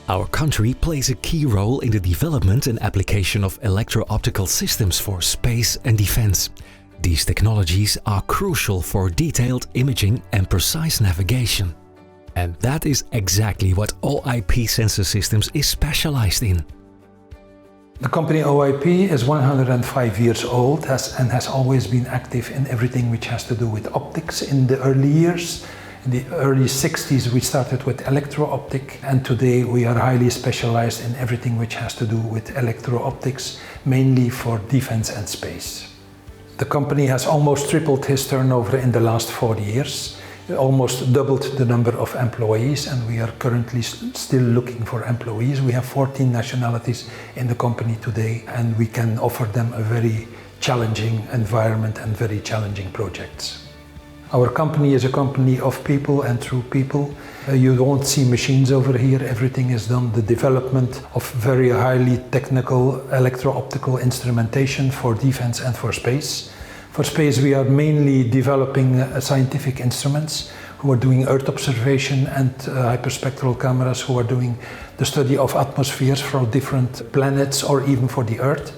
Our country plays a key role in the development and application of electro-optical systems for space and defense. These technologies are crucial for detailed imaging and precise navigation. And that is exactly what OIP Sensor Systems is specialized in. The company OIP is 105 years old and has always been active in everything which has to do with optics in the early years. In the early 60s we started with electro-optic, and today we are highly specialized in everything which has to do with electro-optics, mainly for defense and space. The company has almost tripled his turnover in the last 4 years, almost doubled the number of employees, and we are currently still looking for employees. We have 14 nationalities in the company today, and we can offer them a very challenging environment and very challenging projects. Our company is a company of people and through people. You won't see machines over here. Everything is done, the development of very highly technical electro-optical instrumentation for defense and for space. For space, we are mainly developing scientific instruments who are doing Earth observation, and hyperspectral cameras who are doing the study of atmospheres for different planets or even for the Earth.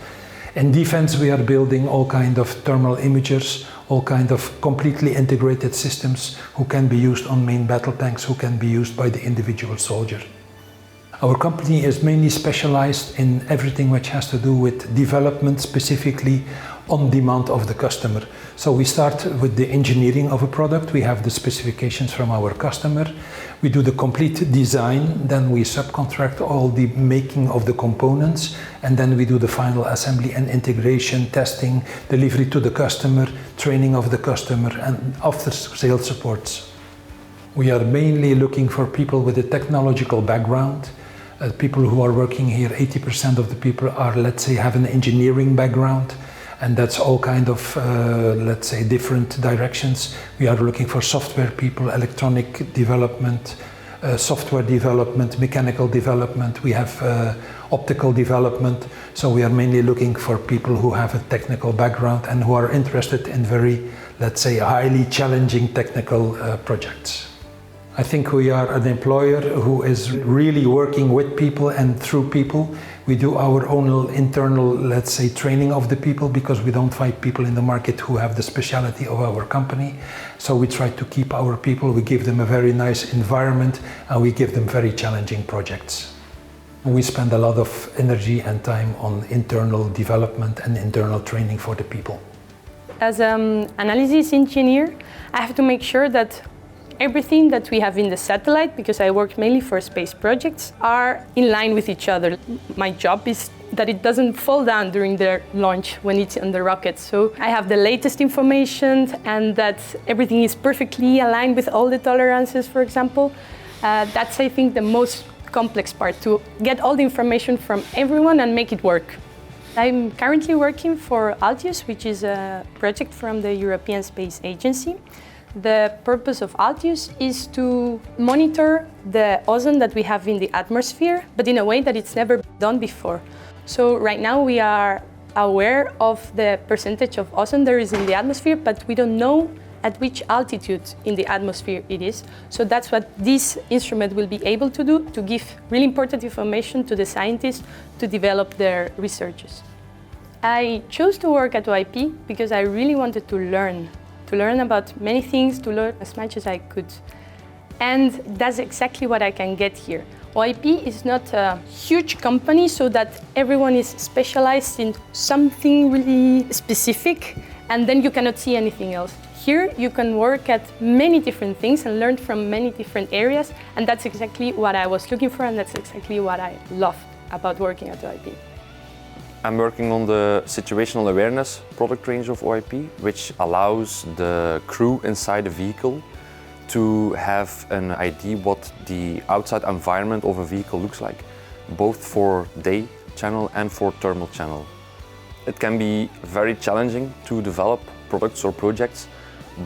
In defense, we are building all kinds of thermal imagers, all kinds of completely integrated systems who can be used on main battle tanks, who can be used by the individual soldier. Our company is mainly specialized in everything which has to do with development, specifically on demand of the customer. So we start with the engineering of a product. We have the specifications from our customer. We do the complete design, then we subcontract all the making of the components, and then we do the final assembly and integration, testing, delivery to the customer, training of the customer, and after sales supports. We are mainly looking for people with a technological background. People who are working here, 80% of the people are, let's say, have an engineering background, and that's all kind of, let's say, different directions. We are looking for software people, electronic development, software development, mechanical development. We have optical development. So we are mainly looking for people who have a technical background and who are interested in very, let's say, highly challenging technical projects. I think we are an employer who is really working with people and through people. We do our own internal, let's say, training of the people, because we don't find people in the market who have the specialty of our company. So we try to keep our people, we give them a very nice environment, and we give them very challenging projects. We spend a lot of energy and time on internal development and internal training for the people. As an analysis engineer, I have to make sure that everything that we have in the satellite, because I work mainly for space projects, are in line with each other. My job is that it doesn't fall down during the launch when it's on the rocket. So I have the latest information, and that everything is perfectly aligned with all the tolerances, for example. That's, I think, the most complex part, to get all the information from everyone and make it work. I'm currently working for Altius, which is a project from the European Space Agency. The purpose of Altius is to monitor the ozone that we have in the atmosphere, but in a way that it's never done before. So right now we are aware of the percentage of ozone there is in the atmosphere, but we don't know at which altitude in the atmosphere it is. So that's what this instrument will be able to do, to give really important information to the scientists to develop their researches. I chose to work at OIP because I really wanted to learn about many things, to learn as much as I could. And that's exactly what I can get here. OIP is not a huge company so that everyone is specialized in something really specific, and then you cannot see anything else. Here you can work at many different things and learn from many different areas, and that's exactly what I was looking for, and that's exactly what I loved about working at OIP. I'm working on the situational awareness product range of OIP, which allows the crew inside the vehicle to have an idea what the outside environment of a vehicle looks like, both for day channel and for thermal channel. It can be very challenging to develop products or projects,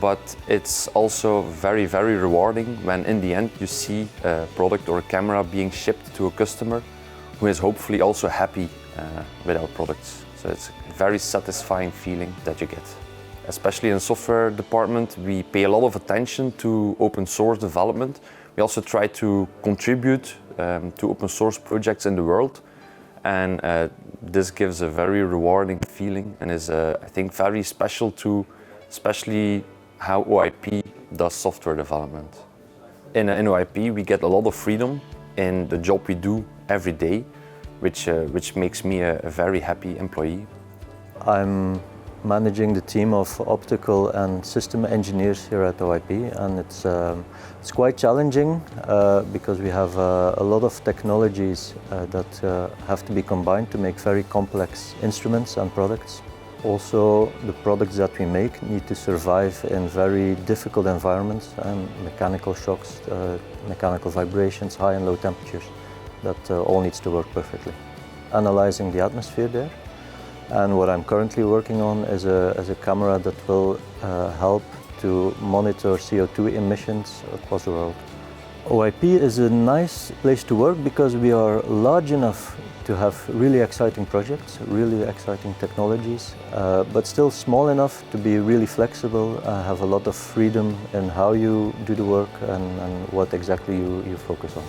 but it's also very, very rewarding when in the end you see a product or a camera being shipped to a customer who is hopefully also happy with our products. So it's a very satisfying feeling that you get. Especially in the software department, we pay a lot of attention to open source development. We also try to contribute to open source projects in the world, and this gives a very rewarding feeling and is, I think, very special to especially how OIP does software development. In OIP we get a lot of freedom in the job we do every day, which makes me a very happy employee. I'm managing the team of optical and system engineers here at OIP, and it's quite challenging because we have a lot of technologies that have to be combined to make very complex instruments and products. Also, the products that we make need to survive in very difficult environments, and mechanical shocks, mechanical vibrations, high and low temperatures. That all needs to work perfectly. Analyzing the atmosphere there. And what I'm currently working on is a camera that will help to monitor CO2 emissions across the world. OIP is a nice place to work because we are large enough to have really exciting projects, really exciting technologies, but still small enough to be really flexible, have a lot of freedom in how you do the work and what exactly you focus on.